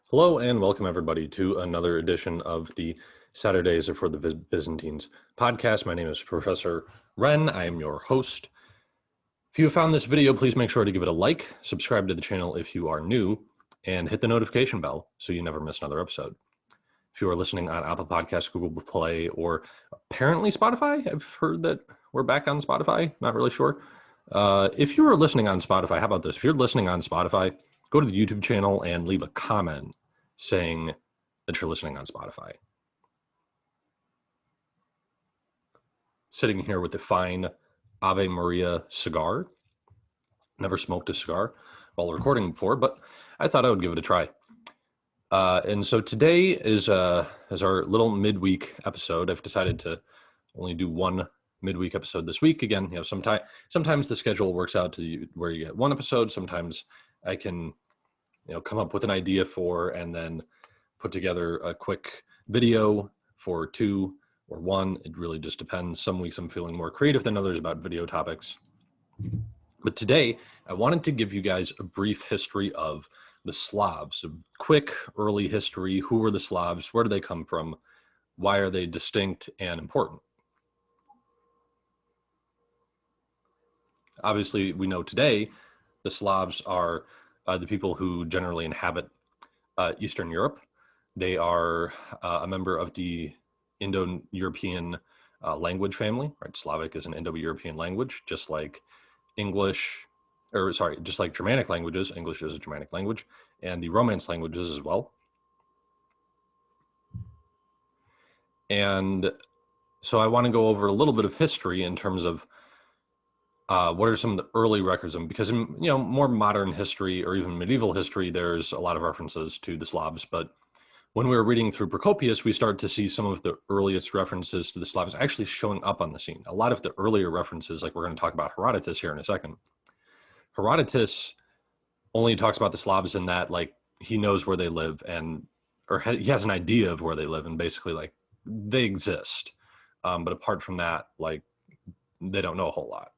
Hello and welcome everybody to another edition of the Saturdays are for the Byzantines podcast. My name is Professor Ren. I am your host. If you have found this video, please make sure to give it a like, subscribe to the channel if you are new, and hit the notification bell so you never miss another episode. If you are listening on Apple Podcasts, Google Play, or apparently Spotify, I've heard that we're back on Spotify, not really sure. If you are listening on Spotify, how about this? If you're listening on Spotify, go to the YouTube channel and leave a comment saying that you're listening on Spotify. Sitting here with the fine Ave Maria cigar. Never smoked a cigar while recording before, but I thought I would give it a try. And so today is our little midweek episode. I've decided to only do one midweek episode this week. Again, sometimes the schedule works out to where you get one episode. Sometimes I can, come up with an idea for and then put together a quick video for two or one. It really just depends. Some weeks I'm feeling more creative than others about video topics. But today I wanted to give you guys a brief history of the Slavs, a quick early history. Who were the Slavs? Where do they come from? Why are they distinct and important? Obviously, we know today the Slavs are the people who generally inhabit Eastern Europe. They are a member of the Indo-European language family, right? Slavic is an Indo-European language, just like just like Germanic languages. English is a Germanic language, and the Romance languages as well. And so I want to go over a little bit of history in terms of what are some of the early records of them? Because in more modern history or even medieval history, there's a lot of references to the Slavs. But when we were reading through Procopius, we started to see some of the earliest references to the Slavs actually showing up on the scene. A lot of the earlier references, like we're going to talk about Herodotus here in a second. Herodotus only talks about the Slavs in that, like, he knows where they live or he has an idea of where they live, and basically, like, they exist. But apart from that, like, they don't know a whole lot.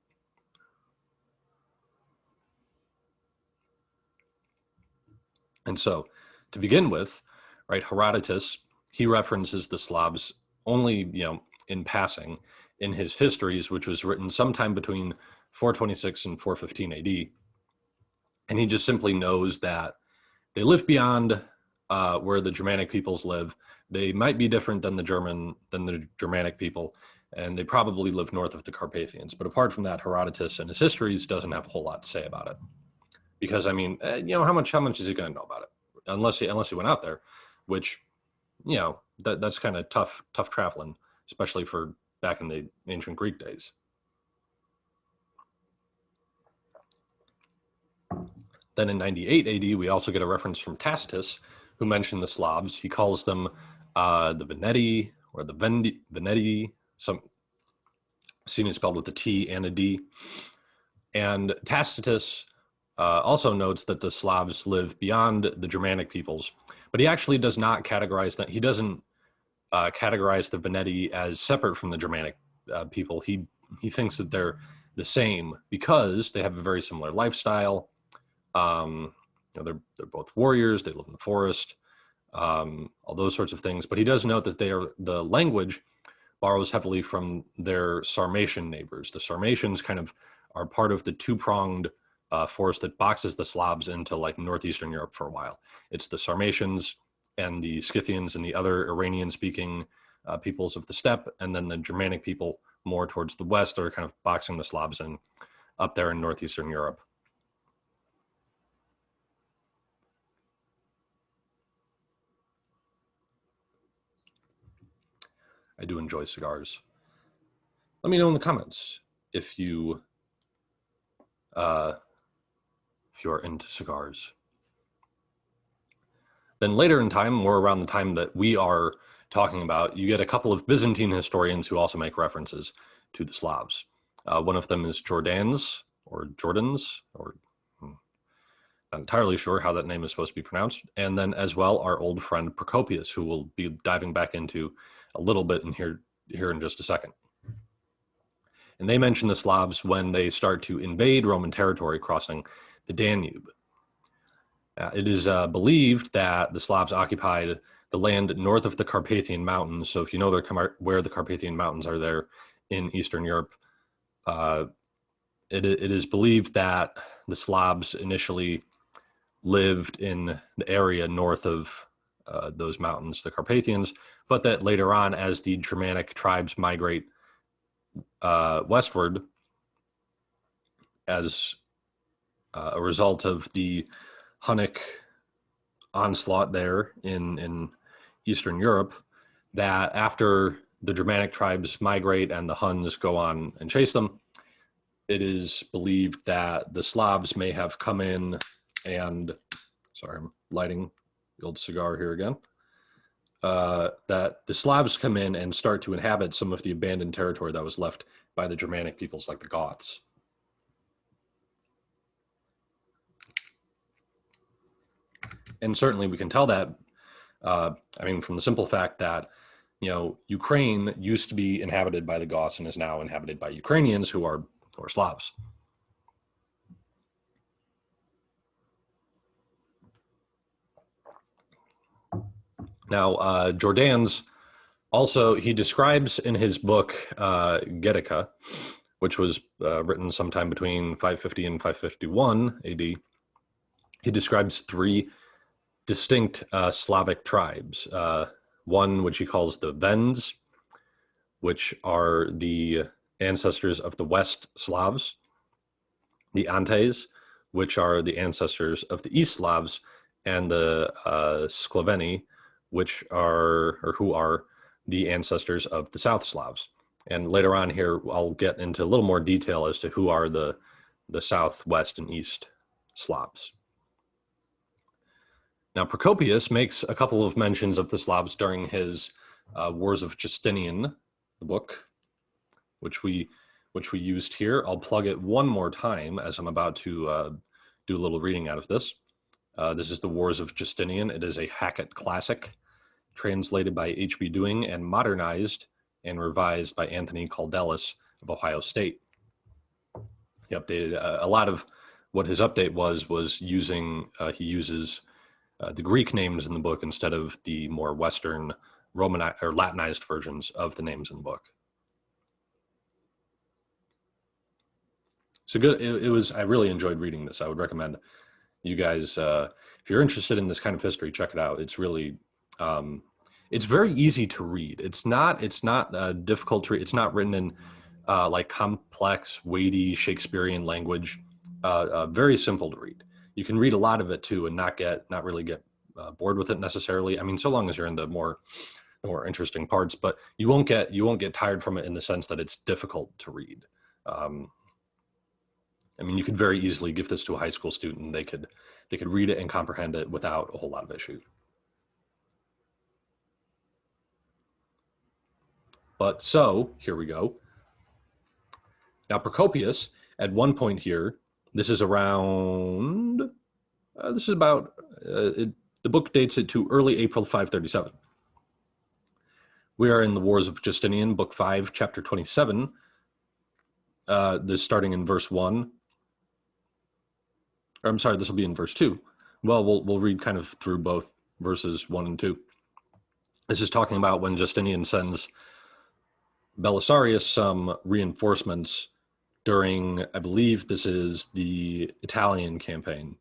And so, to begin with, right, Herodotus, he references the Slavs only, in passing in his histories, which was written sometime between 426 and 415 AD. And he just simply knows that they live beyond where the Germanic peoples live. They might be different than the Germanic people, and they probably live north of the Carpathians. But apart from that, Herodotus in his histories doesn't have a whole lot to say about it. Because how much is he going to know about it? Unless he went out there, which, that's kind of tough traveling, especially for back in the ancient Greek days. Then in 98 AD, we also get a reference from Tacitus, who mentioned the Slavs. He calls them the Veneti or the Veneti. Some seem to be spelled with a T and a D. And Tacitus also notes that the Slavs live beyond the Germanic peoples, but he actually does not categorize that. He doesn't categorize the Veneti as separate from the Germanic people. He thinks that they're the same because they have a very similar lifestyle. They're both warriors. They live in the forest, all those sorts of things. But he does note that the language borrows heavily from their Sarmatian neighbors. The Sarmatians kind of are part of the two-pronged force that boxes the Slavs into, like, northeastern Europe for a while. It's the Sarmatians and the Scythians and the other Iranian-speaking peoples of the steppe, and then the Germanic people more towards the west are kind of boxing the Slavs in up there in northeastern Europe. I do enjoy cigars. Let me know in the comments if you are into cigars. Then later in time, more around the time that we are talking about, you get a couple of Byzantine historians who also make references to the Slavs. One of them is Jordans, or not entirely sure how that name is supposed to be pronounced. And then as well, our old friend Procopius, who we'll be diving back into a little bit in here in just a second. And they mention the Slavs when they start to invade Roman territory, crossing the Danube. It is believed that the Slavs occupied the land north of the Carpathian Mountains. So if you know where the Carpathian Mountains are there in Eastern Europe, it is believed that the Slavs initially lived in the area north of those mountains, the Carpathians, but that later on, as the Germanic tribes migrate westward, as a result of the Hunnic onslaught there in Eastern Europe, that after the Germanic tribes migrate and the Huns go on and chase them, it is believed that the Slavs may have come in and, sorry, I'm lighting the old cigar here again, that the Slavs come in and start to inhabit some of the abandoned territory that was left by the Germanic peoples like the Goths. And certainly we can tell that, from the simple fact that, Ukraine used to be inhabited by the Goths and is now inhabited by Ukrainians who are Slavs. Now, Jordanes also, he describes in his book, Getica, which was written sometime between 550 and 551 AD, he describes three distinct Slavic tribes. One which he calls the Vends, which are the ancestors of the West Slavs, the Antes, which are the ancestors of the East Slavs, and the Sklaveni, which are, or who are, the ancestors of the South Slavs. And later on here, I'll get into a little more detail as to who are the South, West, and East Slavs. Now, Procopius makes a couple of mentions of the Slavs during his Wars of Justinian, the book, which we used here. I'll plug it one more time as I'm about to do a little reading out of this. This is the Wars of Justinian. It is a Hackett classic, translated by H.B. Dewing and modernized and revised by Anthony Caldelis of Ohio State. He updated a lot of what his update was using, he uses the Greek names in the book instead of the more Western Roman or Latinized versions of the names in the book. So good. It was, I really enjoyed reading this. I would recommend you guys, if you're interested in this kind of history, check it out. It's really, it's very easy to read. It's not difficult to read. It's not written in like complex, weighty Shakespearean language. Very simple to read. You can read a lot of it too and not really get bored with it necessarily. I mean, so long as you're in the more interesting parts, but you won't get tired from it in the sense that it's difficult to read. I mean, you could very easily give this to a high school student. They could read it and comprehend it without a whole lot of issue. But so here we go. Now, Procopius, at one point here, this is around, this is about, the book dates it to early April 537. We are in the Wars of Justinian, book 5, chapter 27. This starting in verse 1. Or I'm sorry, this will be in verse 2. Well, we'll read kind of through both verses 1 and 2. This is talking about when Justinian sends Belisarius some reinforcements during, I believe this is the Italian campaign.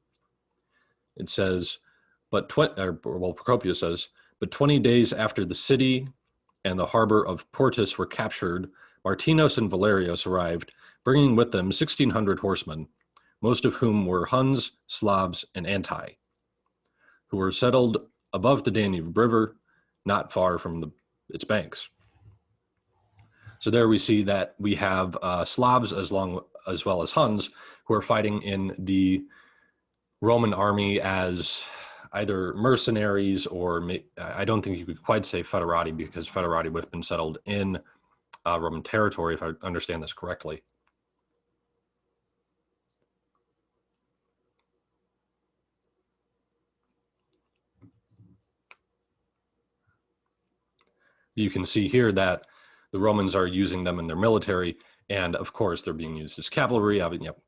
It says, Procopius says, but 20 days after the city and the harbor of Portus were captured, Martinos and Valerius arrived, bringing with them 1,600 horsemen, most of whom were Huns, Slavs, and Anti, who were settled above the Danube River, not far from its banks. So there we see that we have Slavs as well as Huns who are fighting in the Roman army as either mercenaries or I don't think you could quite say foederati, because foederati would have been settled in Roman territory, if I understand this correctly. You can see here that the Romans are using them in their military, And of course, they're being used as cavalry.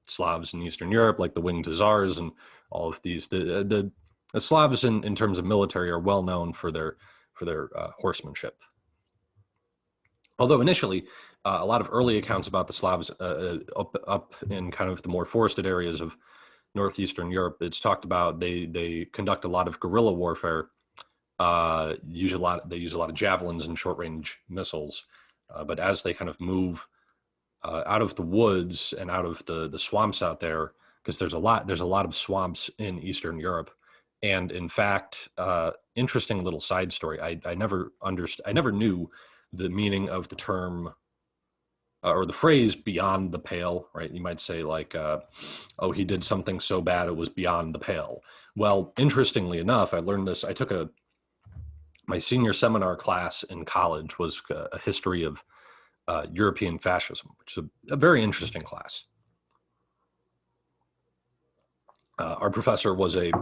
Slavs in Eastern Europe, like the winged hussars, and all of these. The Slavs, in terms of military, are well known for their horsemanship. Although initially, a lot of early accounts about the Slavs up in kind of the more forested areas of northeastern Europe, it's talked about they conduct a lot of guerrilla warfare. They use a lot of javelins and short range missiles. But as they kind of move out of the woods and out of the swamps out there, because there's a lot of swamps in Eastern Europe. And in fact, interesting little side story. I never knew the meaning of the term or the phrase "beyond the pale." Right? You might say like, "Oh, he did something so bad it was beyond the pale." Well, interestingly enough, I learned this. I took my senior seminar class in college was a history of European fascism, which is a very interesting class. Our professor was a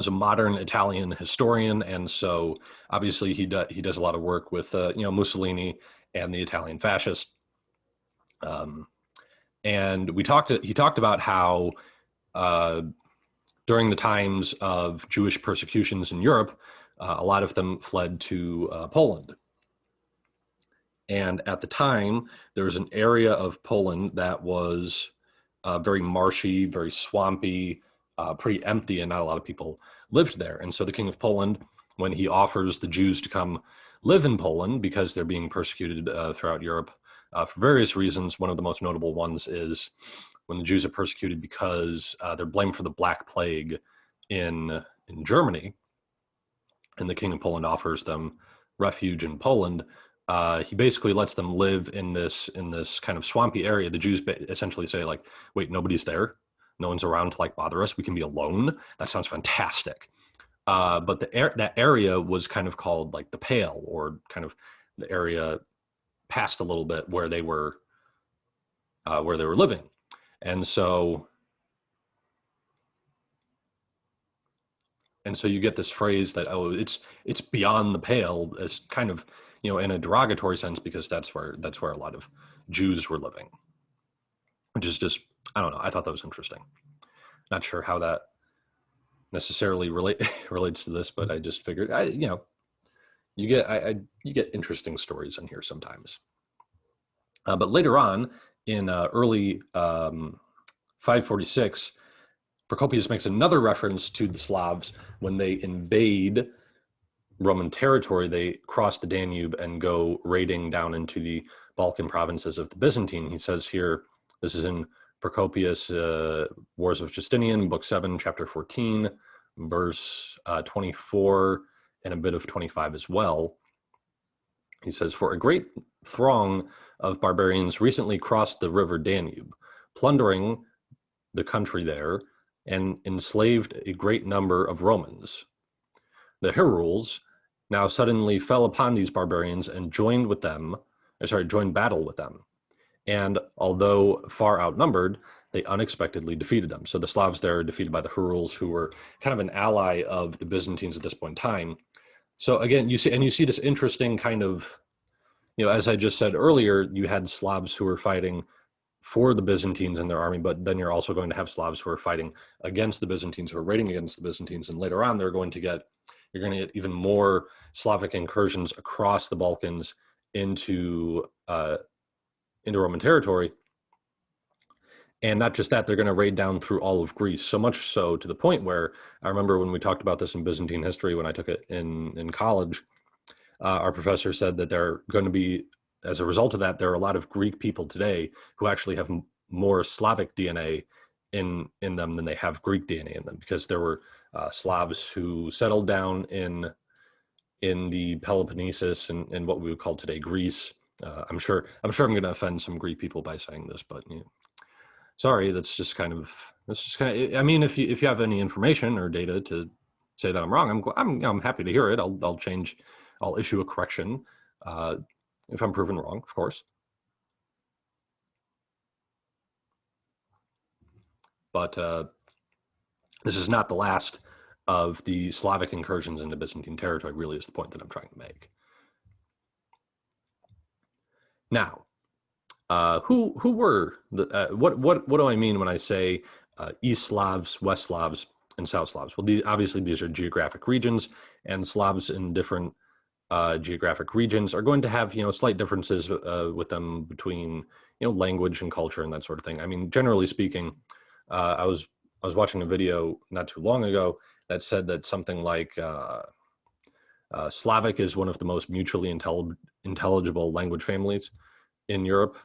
modern Italian historian, and so obviously he does a lot of work with Mussolini and the Italian fascists. And he talked about how during the times of Jewish persecutions in Europe, a lot of them fled to Poland. And at the time, there was an area of Poland that was very marshy, very swampy, pretty empty, and not a lot of people lived there. And so the King of Poland, when he offers the Jews to come live in Poland because they're being persecuted throughout Europe for various reasons, one of the most notable ones is when the Jews are persecuted because they're blamed for the Black Plague in Germany, and the King of Poland offers them refuge in Poland. He basically lets them live in this kind of swampy area. The Jews essentially say like, "Wait, nobody's there. No one's around to like bother us. We can be alone." That sounds fantastic. But that area was kind of called like the Pale, or kind of the area past a little bit where they were living, and so you get this phrase that, oh, it's beyond the pale, as kind of, in a derogatory sense, because that's where a lot of Jews were living, which is just, I don't know. I thought that was interesting. Not sure how that necessarily relates to this, but I just figured, you get interesting stories in here sometimes. But later on in early 546, Procopius makes another reference to the Slavs when they invade Roman territory. They cross the Danube and go raiding down into the Balkan provinces of the Byzantine. He says here, this is in Procopius, Wars of Justinian, Book 7, Chapter 14, verse 24, and a bit of 25 as well. He says, "For a great throng of barbarians recently crossed the river Danube, plundering the country there, and enslaved a great number of Romans. The Herules now suddenly fell upon these barbarians and joined battle with them. And although far outnumbered, they unexpectedly defeated them." So the Slavs there are defeated by the Herules, who were kind of an ally of the Byzantines at this point in time. So again, you see this interesting kind of, as I just said earlier, you had Slavs who were fighting for the Byzantines in their army, but then you're also going to have Slavs who are fighting against the Byzantines, who are raiding against the Byzantines, and later on you're going to get even more Slavic incursions across the Balkans into Roman territory. And not just that, they're going to raid down through all of Greece, so much so to the point where I remember when we talked about this in Byzantine history, when I took it in college, our professor said that there are going to be, as a result of that, there are a lot of Greek people today who actually have more Slavic DNA in them than they have Greek DNA in them, because there were Slavs who settled down in the Peloponnesus and what we would call today Greece. I'm sure I'm going to offend some Greek people by saying this, but sorry, that's just kind of. I mean, if you have any information or data to say that I'm wrong, I'm happy to hear it. I'll issue a correction if I'm proven wrong, of course. But this is not the last of the Slavic incursions into Byzantine territory, really, is the point that I'm trying to make. Now, Who were the what do I mean when I say East Slavs, West Slavs, and South Slavs? Well, obviously these are geographic regions, and Slavs in different geographic regions are going to have slight differences with them between language and culture and that sort of thing. I mean, generally speaking, I was watching a video not too long ago that said that something like Slavic is one of the most mutually intelligible language families in Europe.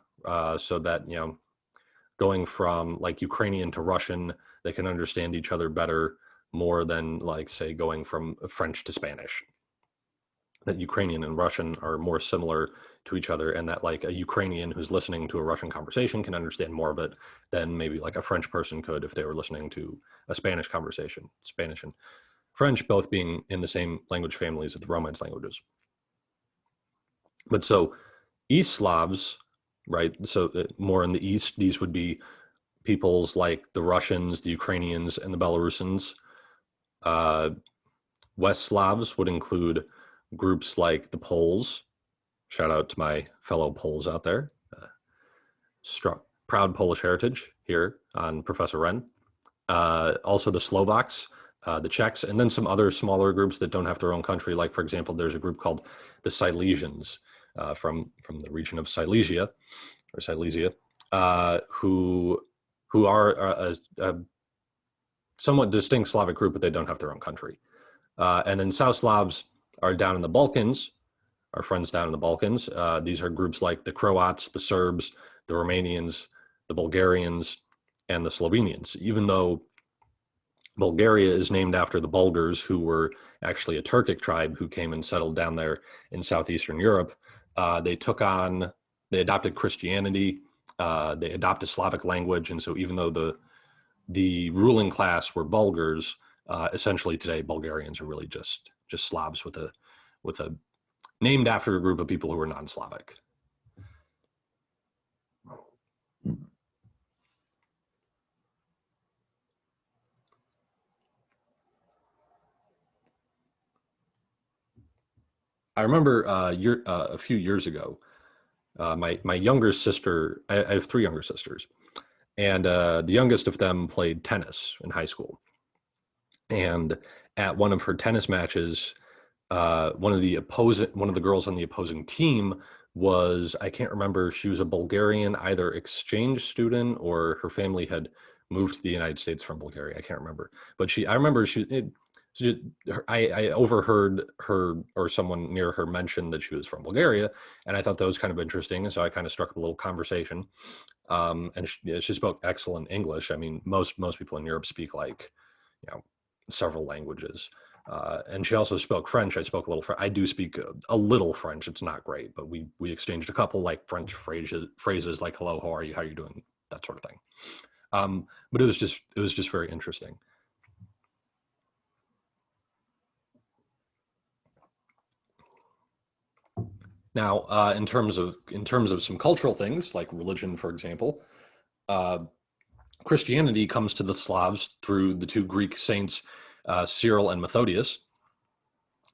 So that going from like Ukrainian to Russian, they can understand each other better more than like say going from French to Spanish. That Ukrainian and Russian are more similar to each other, and that like a Ukrainian who's listening to a Russian conversation can understand more of it than maybe like a French person could if they were listening to a Spanish conversation. Spanish and French both being in the same language families of the Romance languages. But so East Slavs, right? So more in the East, these would be peoples like the Russians, the Ukrainians, and the Belarusians. West Slavs would include groups like the Poles. Shout out to my fellow Poles out there. Proud Polish heritage here on Professor Wren. Also the Slovaks, the Czechs, and then some other smaller groups that don't have their own country. Like, for example, there's a group called the Silesians from the region of Silesia, or Silesia, who are a somewhat distinct Slavic group, but they don't have their own country. And then South Slavs are down in the Balkans, our friends down in the Balkans. These are groups like the Croats, the Serbs, the Romanians, the Bulgarians, and the Slovenians. Even though Bulgaria is named after the Bulgars, who were actually a Turkic tribe who came and settled down there in southeastern Europe, they adopted Christianity, they adopted Slavic language, and so even though the ruling class were Bulgars, essentially today Bulgarians are really just Slavs with a named after a group of people who are non-Slavic. I remember a few years ago, my younger sister, I have three younger sisters, and the youngest of them played tennis in high school. And at one of her tennis matches, one of the girls on the opposing team was, I can't remember, she was a Bulgarian, either exchange student or her family had moved to the United States from Bulgaria. I can't remember, but I overheard her or someone near her mention that she was from Bulgaria, and I thought that was kind of interesting. And so I kind of struck up a little conversation. And she spoke excellent English. I mean, most people in Europe speak like, several languages. And she also spoke French. I spoke a little French. I do speak a little French. It's not great, but we exchanged a couple like French phrases like "Hello, how are you? How are you doing?" That sort of thing. But it was just very interesting. Now, in terms of some cultural things like religion, for example, Christianity comes to the Slavs through the two Greek saints, Cyril and Methodius.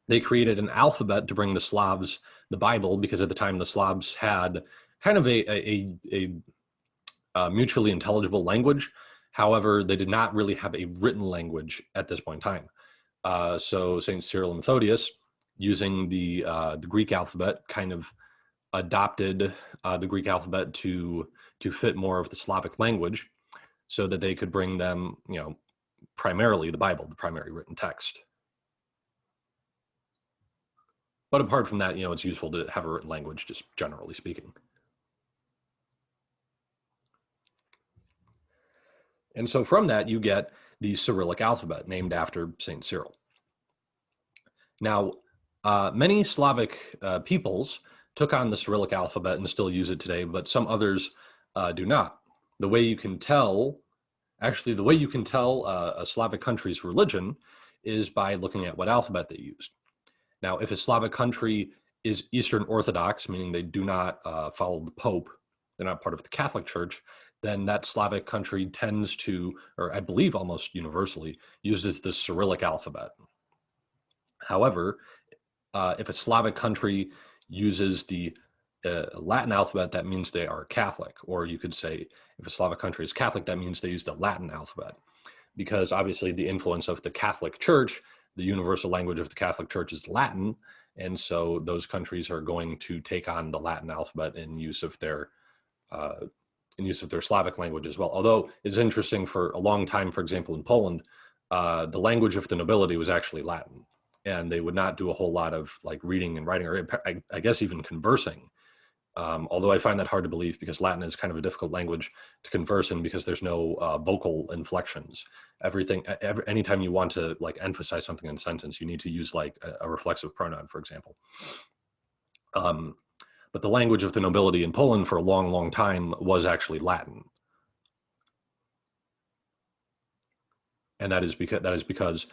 They created an alphabet to bring the Slavs the Bible, because at the time the Slavs had kind of a mutually intelligible language. However, they did not really have a written language at this point in time. So Saint Cyril and Methodius, using the Greek alphabet, kind of adopted the Greek alphabet to fit more of the Slavic language, so that they could bring them, primarily the Bible, the primary written text. But apart from that, it's useful to have a written language, just generally speaking. And so from that, you get the Cyrillic alphabet, named after Saint Cyril. Now, many Slavic peoples took on the Cyrillic alphabet and still use it today, but some others do not. The way you can tell a Slavic country's religion is by looking at what alphabet they used. Now, if a Slavic country is Eastern Orthodox, meaning they do not follow the Pope, they're not part of the Catholic Church, then that Slavic country tends to, or I believe almost universally, uses the Cyrillic alphabet. However, if a Slavic country uses the a Latin alphabet, that means they are Catholic. Or you could say if a Slavic country is Catholic, that means they use the Latin alphabet. Because obviously the influence of the Catholic Church, the universal language of the Catholic Church is Latin. And so those countries are going to take on the Latin alphabet in use of their Slavic language as well. Although it's interesting, for a long time, for example, in Poland, the language of the nobility was actually Latin, and they would not do a whole lot of like reading and writing, or I guess even conversing. Although I find that hard to believe, because Latin is kind of a difficult language to converse in, because there's no vocal inflections. Anytime you want to like emphasize something in a sentence, you need to use like a reflexive pronoun, for example. But the language of the nobility in Poland for a long, long time was actually Latin. And that is because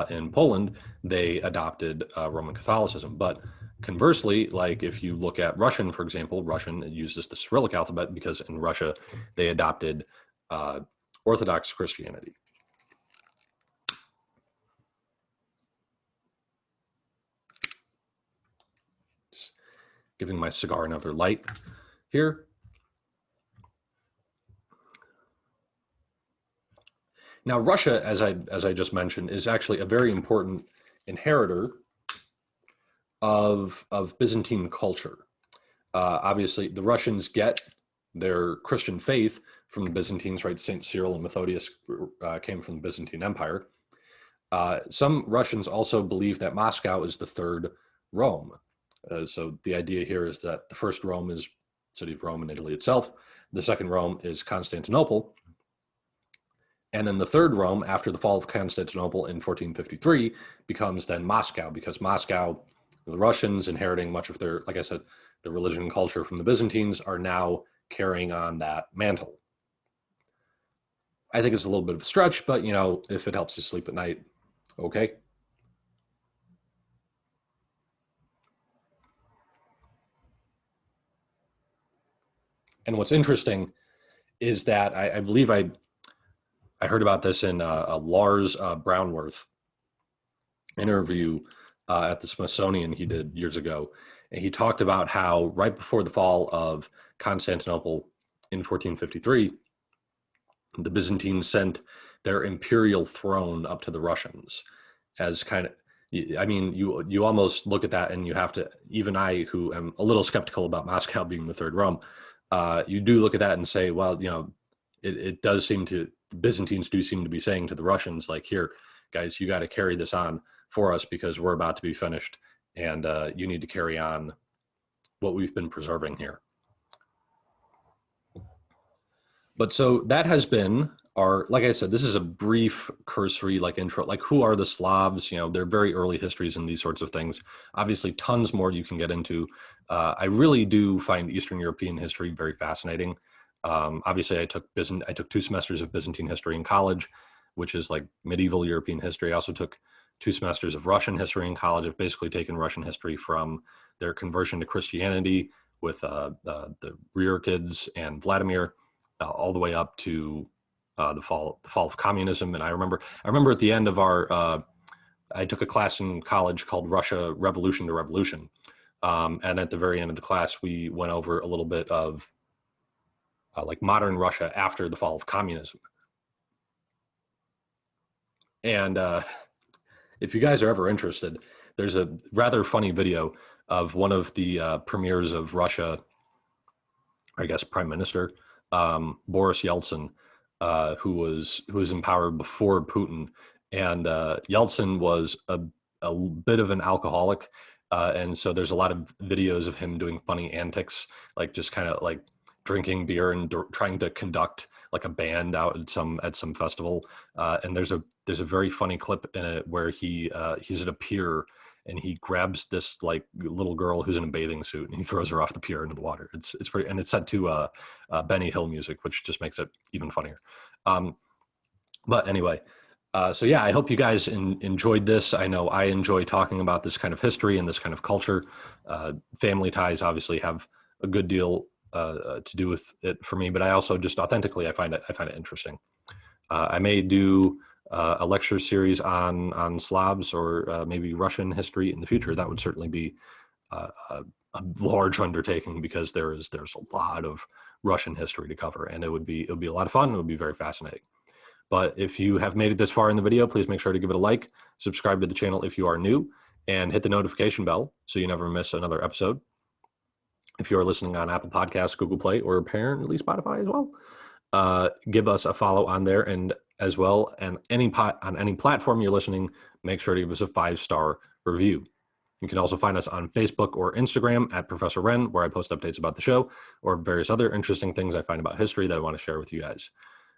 in Poland, they adopted Roman Catholicism. But conversely, like if you look at Russian, for example, Russian uses the Cyrillic alphabet because in Russia, they adopted Orthodox Christianity. Just giving my cigar another light here. Now, Russia, as I just mentioned, is actually a very important inheritor of Byzantine culture. Obviously, the Russians get their Christian faith from the Byzantines, right? Saint Cyril and Methodius came from the Byzantine Empire. Some Russians also believe that Moscow is the third Rome. So the idea here is that the first Rome is the city of Rome in Italy itself. The second Rome is Constantinople. And then the third Rome, after the fall of Constantinople in 1453, becomes then Moscow, because Moscow, the Russians inheriting much of their, like I said, the religion and culture from the Byzantines, are now carrying on that mantle. I think it's a little bit of a stretch, but you know, if it helps you sleep at night, okay. And what's interesting is that I believe I heard about this in a Lars Brownworth interview at the Smithsonian he did years ago. And he talked about how right before the fall of Constantinople in 1453, the Byzantines sent their imperial throne up to the Russians as kind of, I mean, you almost look at that and you have to, even I, who am a little skeptical about Moscow being the third Rome, you do look at that and say, well, you know, it does seem to, the Byzantines do seem to be saying to the Russians, like, here, guys, you got to carry this on for us because we're about to be finished, and you need to carry on what we've been preserving here. But so that has been our, like I said, this is a brief cursory like intro, like who are the Slavs? You know, they're very early histories and these sorts of things. Obviously, tons more you can get into. I really do find Eastern European history very fascinating. Obviously, I took 2 semesters of Byzantine history in college, which is like medieval European history. I also took 2 semesters of Russian history in college. I've basically taken Russian history from their conversion to Christianity with the Ryukids and Vladimir, all the way up to the fall of communism. And I remember at the end of our, I took a class in college called Russia Revolution to Revolution. And at the very end of the class, we went over a little bit of like modern Russia after the fall of communism. And if you guys are ever interested, there's a rather funny video of one of the premiers of Russia, I guess Prime Minister, Boris Yeltsin, who was in power before Putin. And Yeltsin was a bit of an alcoholic. And so there's a lot of videos of him doing funny antics, like just kind of like drinking beer and trying to conduct like a band out at some festival. And there's a very funny clip in it where he's at a pier and he grabs this like little girl who's in a bathing suit and he throws her off the pier into the water. It's pretty, and it's set to Benny Hill music, which just makes it even funnier. But anyway, so yeah, I hope you guys enjoyed this. I know I enjoy talking about this kind of history and this kind of culture. Family ties obviously have a good deal to do with it for me, but I also just authentically, I find it interesting. I may do a lecture series on Slavs or maybe Russian history in the future. That would certainly be a large undertaking, because there's a lot of Russian history to cover, and it would be a lot of fun. It would be very fascinating. But if you have made it this far in the video, please make sure to give it a like, subscribe to the channel if you are new, and hit the notification bell so you never miss another episode. If you are listening on Apple Podcasts, Google Play, or apparently Spotify as well, give us a follow on there, and as well, and on any platform you're listening, make sure to give us a 5-star review. You can also find us on Facebook or Instagram at Professor Wren, where I post updates about the show or various other interesting things I find about history that I want to share with you guys.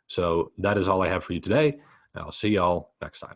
So that is all I have for you today, and I'll see y'all next time.